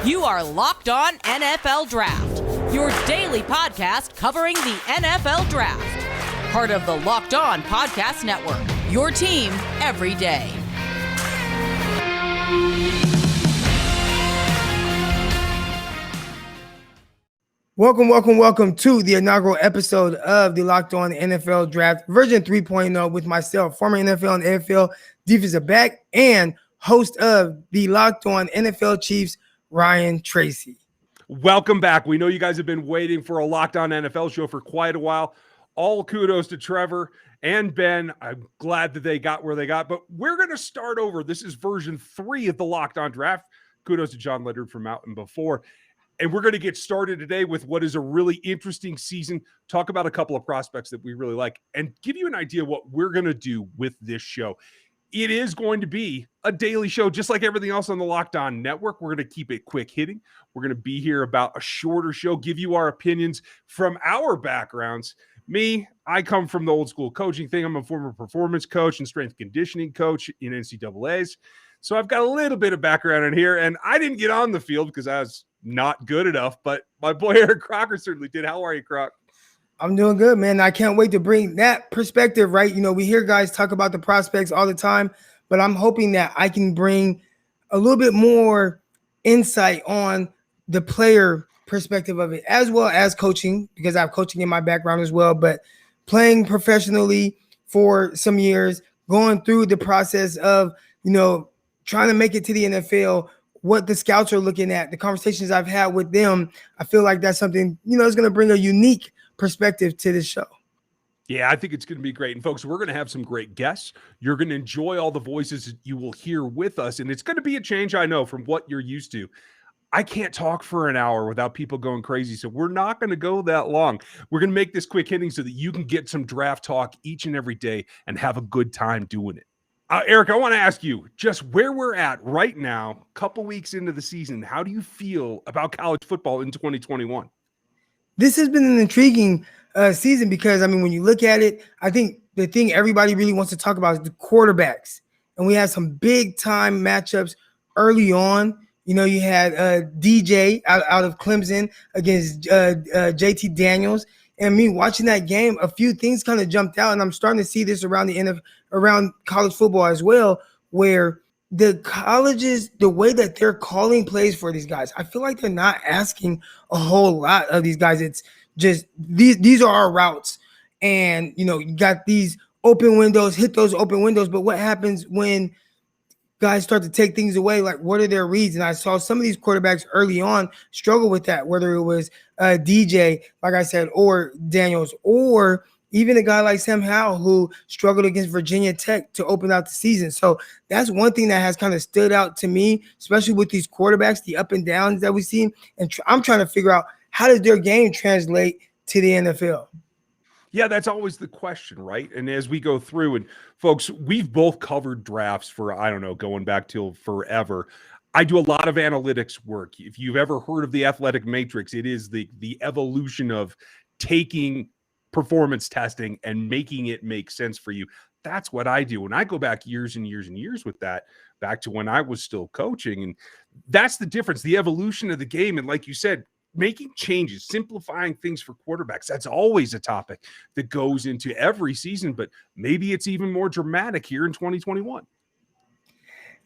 You are Locked On NFL Draft, your daily podcast covering the NFL Draft. Part of the Locked On Podcast Network, your team every day. Welcome to the inaugural episode of the Locked On NFL Draft version 3.0 with myself, former NFL and AFL defensive back and host of the Locked On NFL Chiefs, Ryan Tracy. Welcome back. We know you guys have been waiting for a Locked On NFL show for quite a while. All kudos to Trevor and Ben. I'm glad that they got where they got, but we're going to start over. This is version 3 of the Locked On Draft. Kudos to John Leonard from Mountain before. And we're going to get started today with what is a really interesting season, talk about a couple of prospects that we really like, and give you an idea of what we're going to do with this show. It is going to be a daily show, just like everything else on the Locked On Network. We're going to keep it quick hitting. We're going to be here about a shorter show, give you our opinions from our backgrounds. Me, I come from the old school coaching thing. I'm a former performance coach and strength conditioning coach in NCAAs. So I've got a little bit of background in here, and I didn't get on the field because I was not good enough, but my boy Eric Crocker certainly did. How are you, Croc? I'm doing good, man. I can't wait to bring that perspective, right? You know, we hear guys talk about the prospects all the time, but I'm hoping that I can bring a little bit more insight on the player perspective of it, as well as coaching, because I have coaching in my background as well, but playing professionally for some years, going through the process of, you know, trying to make it to the NFL, what the scouts are looking at, the conversations I've had with them. I feel like that's something, you know, is going to bring a unique perspective to this show. Yeah, I think it's going to be great. And folks, we're going to have some great guests. You're going to enjoy all the voices that you will hear with us. And it's going to be a change, I know, from what you're used to. I can't talk for an hour without people going crazy. So we're not going to go that long. We're going to make this quick hitting so that you can get some draft talk each and every day and have a good time doing it. Eric, I want to ask you just where we're at right now, a couple weeks into the season. How do you feel about college football in 2021? This has been an intriguing season because, I mean, when you look at it, I think the thing everybody really wants to talk about is the quarterbacks. And we had some big time matchups early on. You know, you had DJ out of Clemson against JT Daniels. And me watching that game, a few things kind of jumped out, and I'm starting to see this around the end of around college football as well, where the colleges, the way that they're calling plays for these guys, I feel like they're not asking a whole lot of these guys. It's just these are our routes, and you know, you got these open windows, hit those open windows. But what happens when guys start to take things away? Like, what are their reads? And I saw some of these quarterbacks early on struggle with that, whether it was DJ, like I said, or Daniels, or even a guy like Sam Howell who struggled against Virginia Tech to open out the season. So that's one thing that has kind of stood out to me, especially with these quarterbacks, the up and downs that we see. And I'm trying to figure out, how does their game translate to the NFL? Yeah, that's always the question, right? And as we go through, and folks, we've both covered drafts for, I don't know, going back till forever. I do a lot of analytics work. If you've ever heard of the athletic matrix, it is the evolution of taking performance testing and making it make sense for you. That's what I do. And I go back years and years and years with that, back to when I was still coaching. And that's the difference, the evolution of the game. And like you said, making changes, simplifying things for quarterbacks. That's always a topic that goes into every season, but maybe it's even more dramatic here in 2021.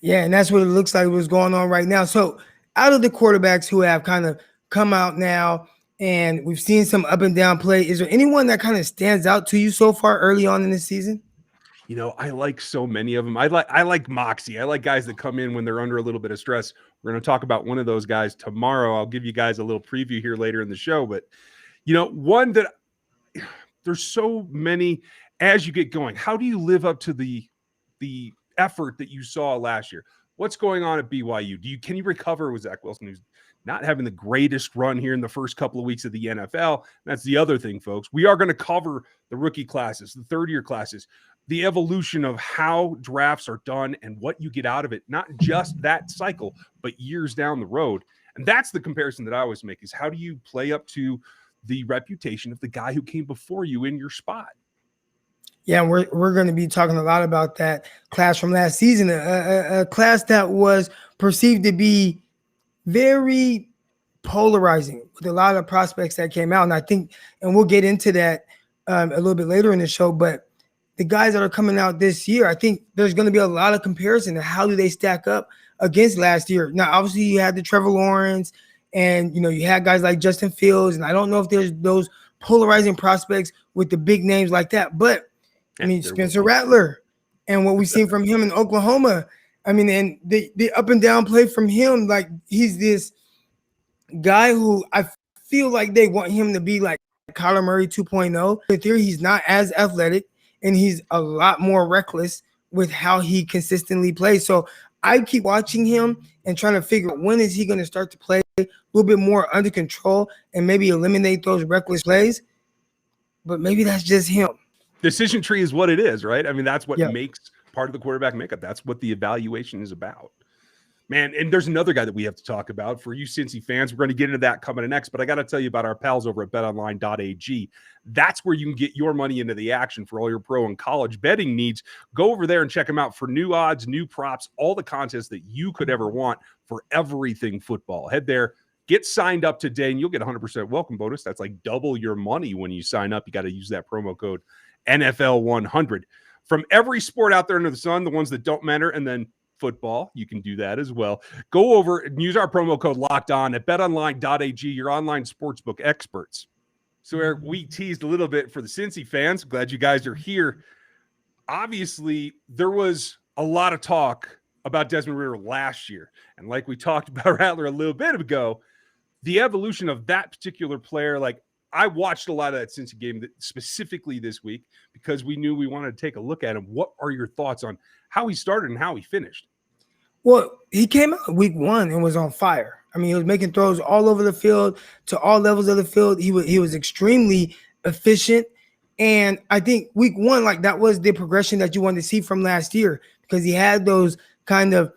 Yeah, and that's what it looks like what's going on right now. So out of the quarterbacks who have kind of come out now and we've seen some up and down play, is there anyone that kind of stands out to you so far early on in the season? You know, I like so many of them. I like moxie. I like guys that come in when they're under a little bit of stress. We're going to talk about one of those guys tomorrow. I'll give you guys a little preview here later in the show. But, you know, one that there's so many as you get going. How do you live up to the effort that you saw last year? What's going on at BYU? Can you recover with Zach Wilson, who's not having the greatest run here in the first couple of weeks of the NFL? That's the other thing, folks. We are going to cover the rookie classes, the third-year classes, the evolution of how drafts are done and what you get out of it, not just that cycle, but years down the road. And that's the comparison that I always make, is how do you play up to the reputation of the guy who came before you in your spot? Yeah, we're going to be talking a lot about that class from last season, a class that was perceived to be very polarizing with a lot of prospects that came out. And I think, and we'll get into that a little bit later in the show, but the guys that are coming out this year, I think there's going to be a lot of comparison to how do they stack up against last year. Now, obviously, you had the Trevor Lawrence, and you had guys like Justin Fields, and I don't know if there's those polarizing prospects with the big names like that. But I mean, Spencer Rattler, and what we've seen from him in Oklahoma. I mean, and the up and down play from him, like he's this guy who I feel like they want him to be like Kyler Murray 2.0. In theory, he's not as athletic, and he's a lot more reckless with how he consistently plays. So I keep watching him and trying to figure out when is he going to start to play a little bit more under control and maybe eliminate those reckless plays. But maybe that's just him. Decision tree is what it is, right? I mean, that's what makes part of the quarterback makeup. That's what the evaluation is about. Man, and there's another guy that we have to talk about for you Cincy fans. We're going to get into that coming in next, but I got to tell you about our pals over at BetOnline.ag. That's where you can get your money into the action for all your pro and college betting needs. Go over there and check them out for new odds, new props, all the contests that you could ever want for everything football. Head there, get signed up today, and you'll get 100% welcome bonus. That's like double your money when you sign up. You got to use that promo code NFL100. From every sport out there under the sun, the ones that don't matter, and then football, you can do that as well. Go over and use our promo code Locked On at betonline.ag, your online sportsbook experts. So Eric, we teased a little bit for the Cincy fans. Glad you guys are here. Obviously, there was a lot of talk about Desmond Ridder last year. And like we talked about Rattler a little bit ago, the evolution of that particular player, like I watched a lot of that Cincy game specifically this week because we knew we wanted to take a look at him. What are your thoughts on how he started and how he finished? Well, he came out week one and was on fire. I mean, he was making throws all over the field to all levels of the field. He was extremely efficient. And I think week one, like that was the progression that you wanted to see from last year because he had those kind of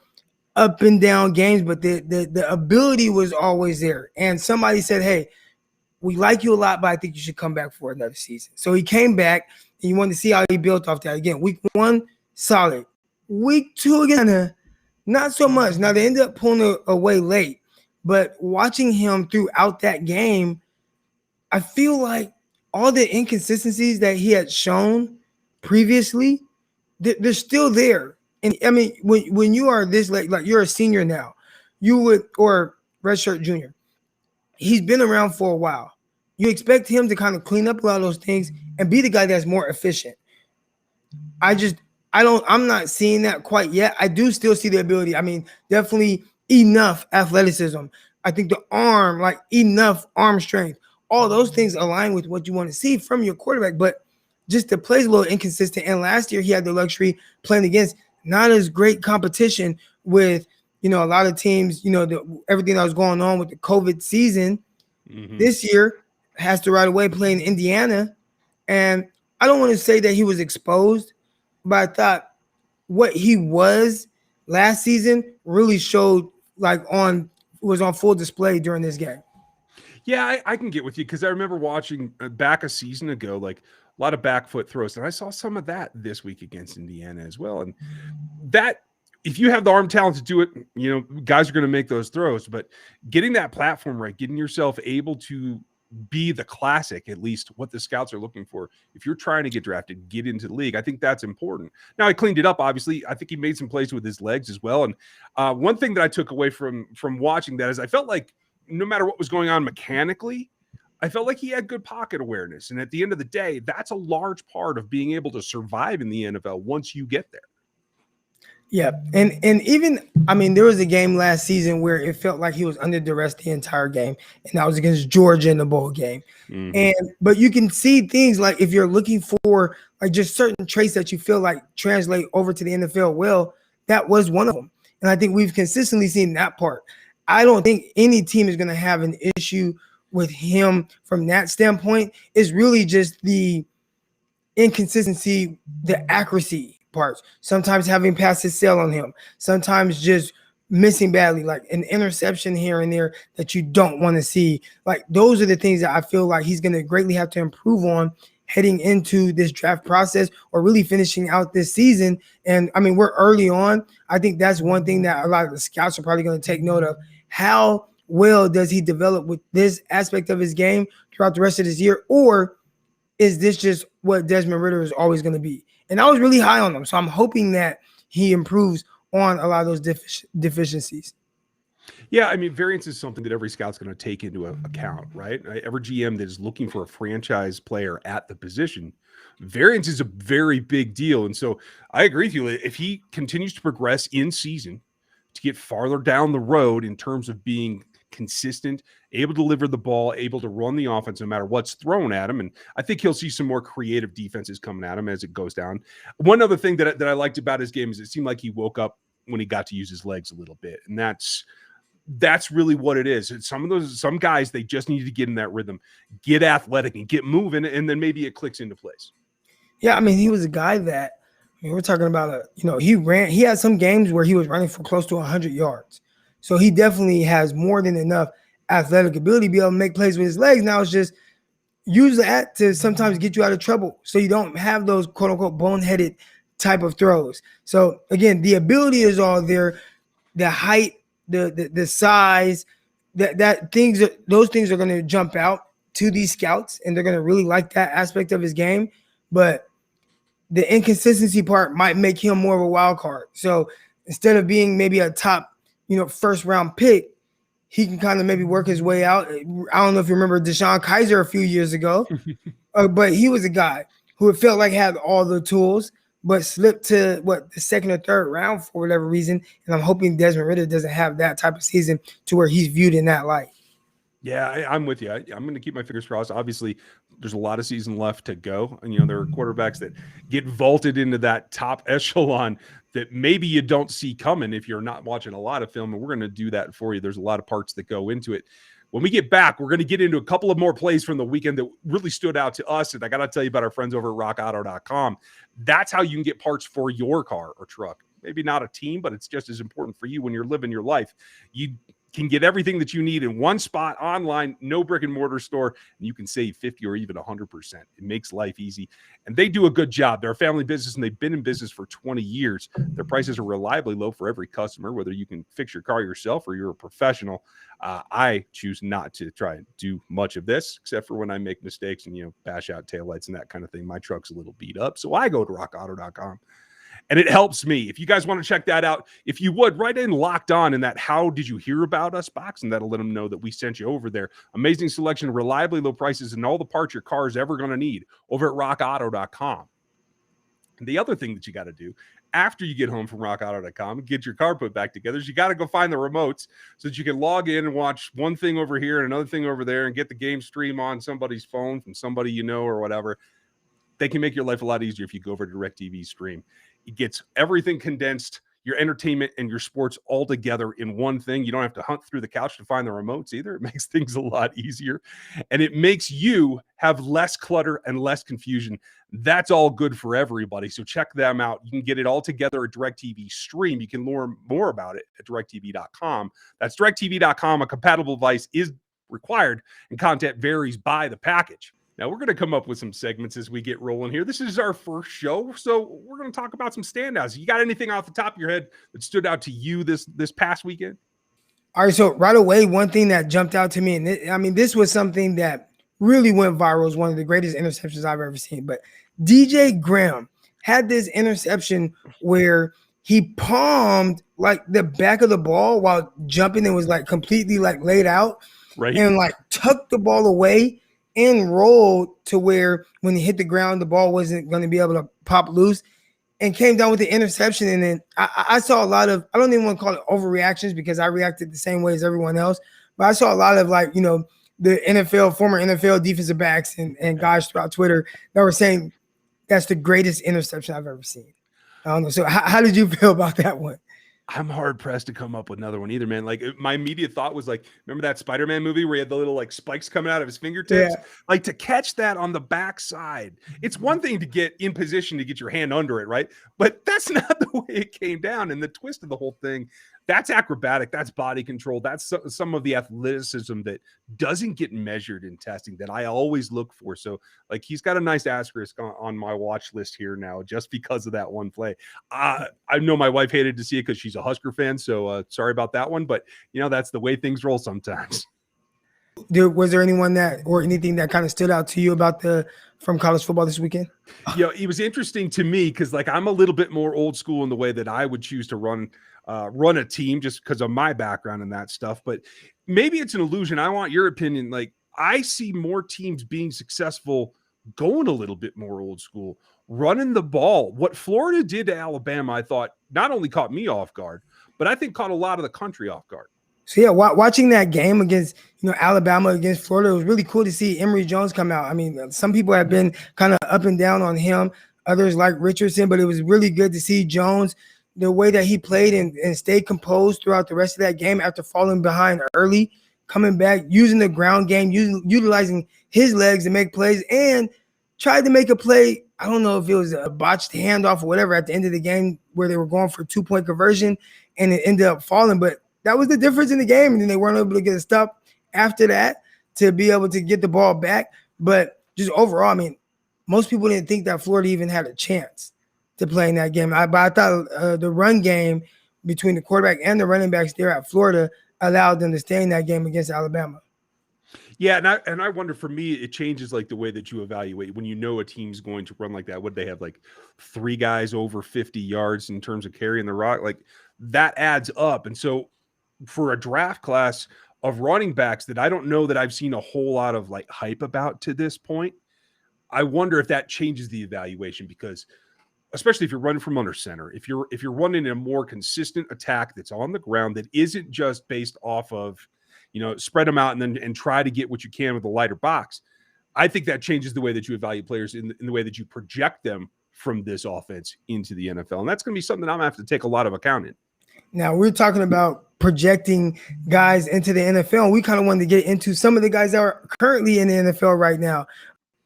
up and down games, but the ability was always there. And somebody said, hey, we like you a lot, but I think you should come back for another season. So he came back, and you wanted to see how he built off that. Again, week one, solid. Week two, again, not so much. Now, they ended up pulling away late, but watching him throughout that game, I feel like all the inconsistencies that he had shown previously, they're still there. And, I mean, when you are this late, like you're a senior now, or redshirt junior, he's been around for a while. You expect him to kind of clean up a lot of those things and be the guy that's more efficient. I'm not seeing that quite yet. I do still see the ability. I mean, definitely enough athleticism. I think the arm, like enough arm strength, all those things align with what you want to see from your quarterback. But just the play's a little inconsistent. And last year he had the luxury playing against not as great competition with, a lot of teams, everything that was going on with the COVID season. Mm-hmm. This year has to right away play in Indiana. And I don't want to say that he was exposed, but I thought what he was last season really showed was on full display during this game. Yeah, I can get with you because I remember watching back a season ago, like a lot of back foot throws, and I saw some of that this week against Indiana as well. And that, if you have the arm talent to do it, guys are going to make those throws, but getting that platform right, getting yourself able to be the classic, at least what the scouts are looking for. If you're trying to get drafted, get into the league. I think that's important. Now, I cleaned it up, obviously. I think he made some plays with his legs as well. And one thing that I took away from watching that is I felt like no matter what was going on mechanically, I felt like he had good pocket awareness. And at the end of the day, that's a large part of being able to survive in the NFL once you get there. Yeah. And even, I mean, there was a game last season where it felt like he was under duress the entire game. And that was against Georgia in the bowl game. Mm-hmm. But you can see things like if you're looking for like just certain traits that you feel like translate over to the NFL, well, that was one of them. And I think we've consistently seen that part. I don't think any team is going to have an issue with him from that standpoint. It's really just the inconsistency, the accuracy parts. Sometimes having passes sail on him. Sometimes just missing badly, like an interception here and there that you don't want to see. Like those are the things that I feel like he's going to greatly have to improve on heading into this draft process or really finishing out this season. And I mean, we're early on. I think that's one thing that a lot of the scouts are probably going to take note of. How well does he develop with this aspect of his game throughout the rest of this year? Or is this just what Desmond Ridder is always going to be? And I was really high on him. So I'm hoping that he improves on a lot of those deficiencies. Yeah, I mean, variance is something that every scout's going to take into account, right? Every GM that is looking for a franchise player at the position, variance is a very big deal. And so I agree with you. If he continues to progress in season to get farther down the road in terms of being consistent, able to deliver the ball, able to run the offense no matter what's thrown at him. And I think he'll see some more creative defenses coming at him as it goes down. One other thing that I liked about his game is it seemed like he woke up when he got to use his legs a little bit. And that's really what it is. It's some guys, they just need to get in that rhythm, get athletic and get moving, and then maybe it clicks into place. Yeah, I mean, he was a guy that, I mean, we're talking about he had some games where he was running for close to 100 yards. So he definitely has more than enough athletic ability to be able to make plays with his legs. Now it's just use that to sometimes get you out of trouble so you don't have those quote-unquote boneheaded type of throws. So, again, the ability is all there. The height, the size, those things are going to jump out to these scouts, and they're going to really like that aspect of his game. But the inconsistency part might make him more of a wild card. So instead of being maybe a top first round pick, he can kind of maybe work his way out. I don't know if you remember Deshaun Kaiser a few years ago, but he was a guy who it felt like had all the tools, but slipped to the second or third round for whatever reason. And I'm hoping Desmond Ridder doesn't have that type of season to where he's viewed in that light. Yeah, I'm with you. I'm going to keep my fingers crossed. Obviously, there's a lot of season left to go. And, there are quarterbacks that get vaulted into that top echelon that maybe you don't see coming if you're not watching a lot of film. And we're going to do that for you. There's a lot of parts that go into it. When we get back, we're going to get into a couple of more plays from the weekend that really stood out to us. And I got to tell you about our friends over at rockauto.com. That's how you can get parts for your car or truck. Maybe not a team, but it's just as important for you when you're living your life. You can get everything that you need in one spot online, no brick and mortar store, and you can save 50 or even 100%. It makes life easy, and they do a good job. They're a family business, and they've been in business for 20 years. Their prices are reliably low for every customer, whether you can fix your car yourself or you're a professional. I choose not to try and do much of this, except for when I make mistakes and, bash out taillights and that kind of thing. My truck's a little beat up, so I go to rockauto.com. And it helps me. If you guys want to check that out, if you would, write in Locked On in that How Did You Hear About Us box, and that'll let them know that we sent you over there. Amazing selection, reliably low prices, and all the parts your car is ever going to need over at rockauto.com. And the other thing that you got to do after you get home from rockauto.com and get your car put back together is you got to go find the remotes so that you can log in and watch one thing over here and another thing over there and get the game stream on somebody's phone from somebody or whatever. They can make your life a lot easier if you go over to DirecTV Stream. It gets everything condensed, your entertainment and your sports all together in one thing. You don't have to hunt through the couch to find the remotes either. It makes things a lot easier, and it makes you have less clutter and less confusion. That's all good for everybody. So check them out. You can get it all together at DirecTV Stream. You can learn more about it at directtv.com. That's directtv.com. A compatible device is required, and content varies by the package. Now, we're going to come up with some segments as we get rolling here. This is our first show, so we're going to talk about some standouts. You got anything off the top of your head that stood out to you this past weekend? All right, so right away, one thing that jumped out to me, and this was something that really went viral. It was one of the greatest interceptions I've ever seen. But DJ Graham had this interception where he palmed the back of the ball while jumping and was completely laid out, right, and tucked the ball away and rolled to where when he hit the ground, the ball wasn't going to be able to pop loose, and came down with the interception. And then I saw a lot of, I don't even want to call it overreactions because I reacted the same way as everyone else, but I saw a lot of the former NFL defensive backs and guys throughout Twitter that were saying that's the greatest interception I've ever seen. I don't know. So how did you feel about that one? I'm hard pressed to come up with another one either, man. My immediate thought was remember that Spider-Man movie where he had the little spikes coming out of his fingertips? Yeah. To catch that on the backside. It's one thing to get in position to get your hand under it, right? But that's not the way it came down. And the twist of the whole thing, that's acrobatic, that's body control, that's some of the athleticism that doesn't get measured in testing that I always look for. So like he's got a nice asterisk on my watch list here now just because of that one play. I know my wife hated to see it because she's a Husker fan, so sorry about that one, but that's the way things roll sometimes. Was there anyone or anything that kind of stood out to you from college football this weekend? It was interesting to me because like I'm a little bit more old school in the way that I would choose to run a team just because of my background and that stuff. But maybe it's an illusion. I want your opinion. Like I see more teams being successful going a little bit more old school, running the ball. What Florida did to Alabama, I thought not only caught me off guard, but I think caught a lot of the country off guard. So yeah, watching that game against Alabama against Florida, it was really cool to see Emory Jones come out. I mean, some people have been kind of up and down on him, others like Richardson, but it was really good to see Jones, the way that he played and stayed composed throughout the rest of that game after falling behind early, coming back, using the ground game, utilizing his legs to make plays, and tried to make a play. I don't know if it was a botched handoff or whatever at the end of the game where they were going for a 2-point conversion and it ended up falling, but that was the difference in the game. And then they weren't able to get a stop after that to be able to get the ball back. But just overall, I mean, most people didn't think that Florida even had a chance to play in that game. But I thought the run game between the quarterback and the running backs there at Florida allowed them to stay in that game against Alabama. Yeah, and I wonder, for me, it changes like the way that you evaluate when a team's going to run like that. Would they have like 3 guys over 50 yards in terms of carrying the rock? Like that adds up. And so for a draft class of running backs that I don't know that I've seen a whole lot of like hype about to this point, I wonder if that changes the evaluation, because especially if you're running from under center, if you're running a more consistent attack that's on the ground, that isn't just based off of, spread them out and try to get what you can with a lighter box. I think that changes the way that you evaluate players in the way that you project them from this offense into the NFL. And that's going to be something I'm going to have to take a lot of account in. Now, we're talking about projecting guys into the NFL. We kind of wanted to get into some of the guys that are currently in the NFL right now.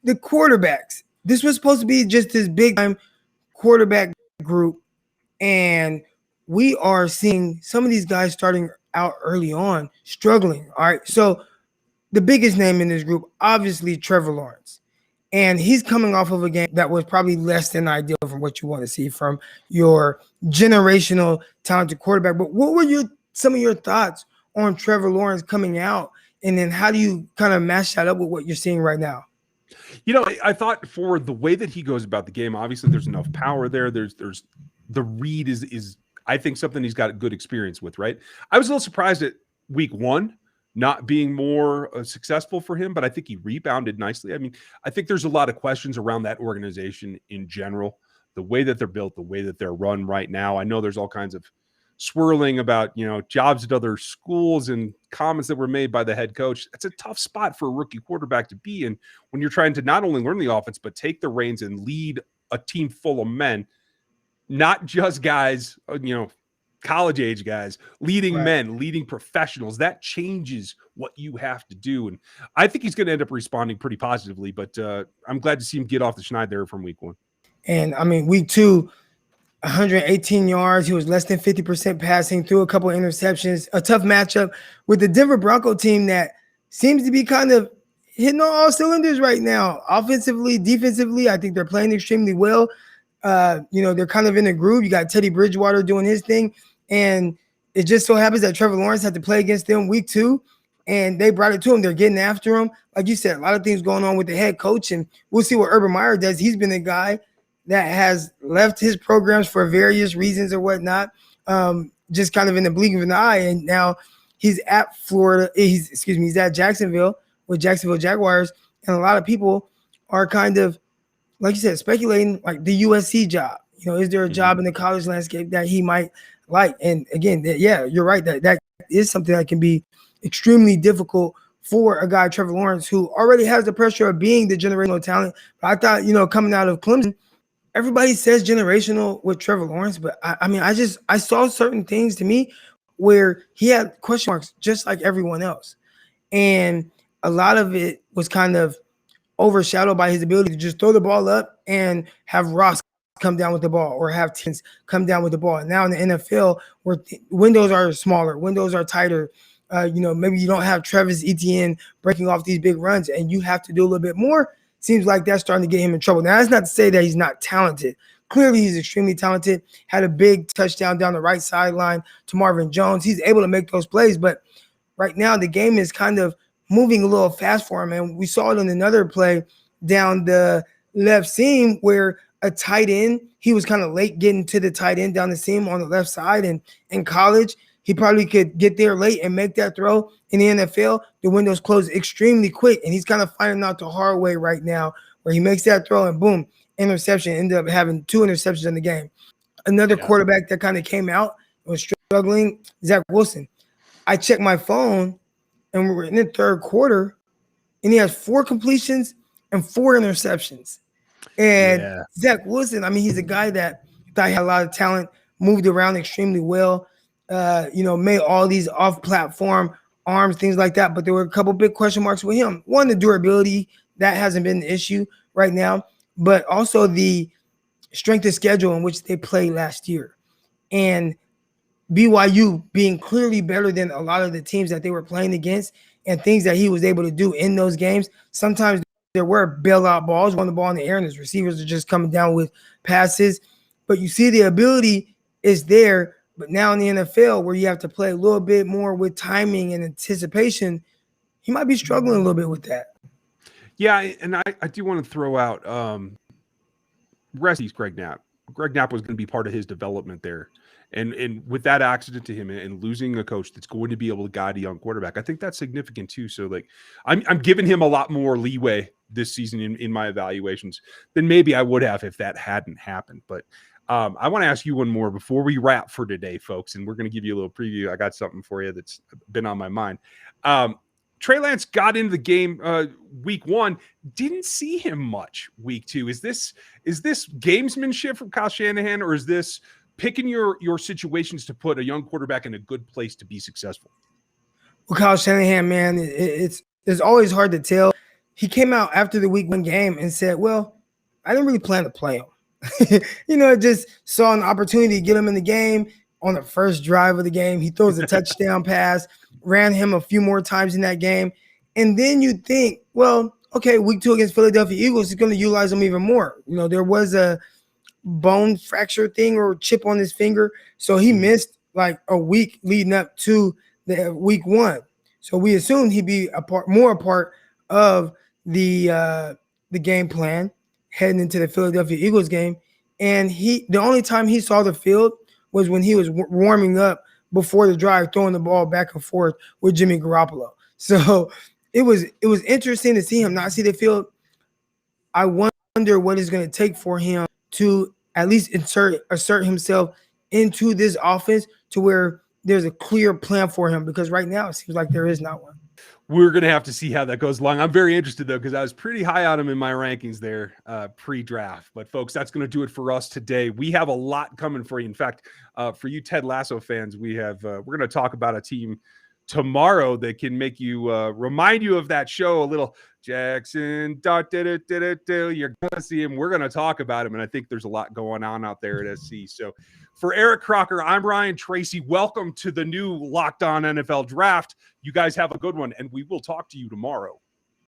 The quarterbacks. This was supposed to be just this big-time quarterback group, and we are seeing some of these guys starting out early on struggling. All right, so the biggest name in this group, obviously Trevor Lawrence. And he's coming off of a game that was probably less than ideal from what you want to see from your generational talented quarterback. But what were some of your thoughts on Trevor Lawrence coming out? And then how do you kind of match that up with what you're seeing right now? I thought for the way that he goes about the game, obviously there's enough power there. There's the read is I think something he's got a good experience with, right? I was a little surprised at week 1 not being more successful for him, but I think he rebounded nicely. I mean, I think there's a lot of questions around that organization in general, the way that they're built, the way that they're run right now. I know there's all kinds of swirling about, jobs at other schools and comments that were made by the head coach. It's a tough spot for a rookie quarterback to be in when you're trying to not only learn the offense, but take the reins and lead a team full of men, not just guys, college age guys, leading men, leading professionals. That changes what you have to do. And I think he's going to end up responding pretty positively, but I'm glad to see him get off the schneid there from week 1. And I mean, week 2, 118 yards. He was less than 50% passing, threw a couple of interceptions, a tough matchup with the Denver Bronco team that seems to be kind of hitting on all cylinders right now. Offensively, defensively, I think they're playing extremely well. They're kind of in a groove. You got Teddy Bridgewater doing his thing. And it just so happens that Trevor Lawrence had to play against them week 2, and they brought it to him. They're getting after him. Like you said, a lot of things going on with the head coach, and we'll see what Urban Meyer does. He's been a guy that has left his programs for various reasons or whatnot, just kind of in the blink of an eye. And now he's at Florida. He's at Jacksonville with Jacksonville Jaguars. And a lot of people are kind of, like you said, speculating like the USC job. Is there a job in the college landscape that he might like? And again, you're right. That is something that can be extremely difficult for a guy, Trevor Lawrence, who already has the pressure of being the generational talent. But I thought, coming out of Clemson, everybody says generational with Trevor Lawrence, but I saw certain things to me where he had question marks just like everyone else. And a lot of it was kind of overshadowed by his ability to just throw the ball up and have Ross come down with the ball or have teams come down with the ball. And now in the NFL, where windows are smaller, windows are tighter, maybe you don't have Travis Etienne breaking off these big runs and you have to do a little bit more. Seems like that's starting to get him in trouble. Now, that's not to say that he's not talented. Clearly, he's extremely talented, had a big touchdown down the right sideline to Marvin Jones. He's able to make those plays, but right now the game is kind of moving a little fast for him. And we saw it in another play down the left seam where a tight end, he was kind of late getting to the tight end down the seam on the left side. And in college, he probably could get there late and make that throw. In the NFL, the windows close extremely quick, and he's kind of finding out the hard way right now where he makes that throw and boom, interception, ended up having 2 interceptions in the game. Another quarterback that kind of came out and was struggling, Zach Wilson. I checked my phone, and we were in the third quarter, and he has 4 completions and 4 interceptions. And Zach Wilson, I mean, he's a guy that thought he had a lot of talent, moved around extremely well, made all these off-platform arms, things like that. But there were a couple big question marks with him. One, the durability, that hasn't been an issue right now, but also the strength of schedule in which they played last year. And BYU being clearly better than a lot of the teams that they were playing against and things that he was able to do in those games. Sometimes there were bailout balls, on the ball in the air, and his receivers are just coming down with passes. But you see the ability is there. But now in the NFL, where you have to play a little bit more with timing and anticipation, he might be struggling a little bit with that. Yeah, and I do want to throw out Rest Greg Knapp. Greg Knapp was going to be part of his development there. And with that accident to him and losing a coach that's going to be able to guide a young quarterback, I think that's significant too. So like I'm giving him a lot more leeway this season in my evaluations than maybe I would have if that hadn't happened. But I want to ask you one more before we wrap for today, folks, and we're going to give you a little preview. I got something for you that's been on my mind. Trey Lance got into the game week 1, didn't see him much week 2. Is this gamesmanship from Kyle Shanahan, or is this picking your situations to put a young quarterback in a good place to be successful? Well, Kyle Shanahan, man, it's always hard to tell. He came out after the week 1 game and said, well, I didn't really plan to play him. Just saw an opportunity to get him in the game on the first drive of the game. He throws a touchdown pass, ran him a few more times in that game. And then you think, well, okay, week 2 against Philadelphia Eagles, he's going to utilize him even more. There was a bone fracture thing or chip on his finger. So he missed like a week leading up to the week 1. So we assumed he'd be more a part of the game plan heading into the Philadelphia Eagles game. And the only time he saw the field was when he was warming up before the drive, throwing the ball back and forth with Jimmy Garoppolo. So it was interesting to see him not see the field. I wonder what it's going to take for him to at least assert himself into this offense to where there's a clear plan for him, because right now it seems like there is not one. We're going to have to see how that goes along. I'm very interested, though, because I was pretty high on him in my rankings there pre-draft. But, folks, that's going to do it for us today. We have a lot coming for you. In fact, for you Ted Lasso fans, we're going to talk about a team tomorrow that can make you remind you of that show a little. Jackson, you're going to see him. We're going to talk about him, and I think there's a lot going on out there at SC. So for Eric Crocker, I'm Ryan Tracy. Welcome to the new Locked On NFL Draft. You guys have a good one, and we will talk to you tomorrow.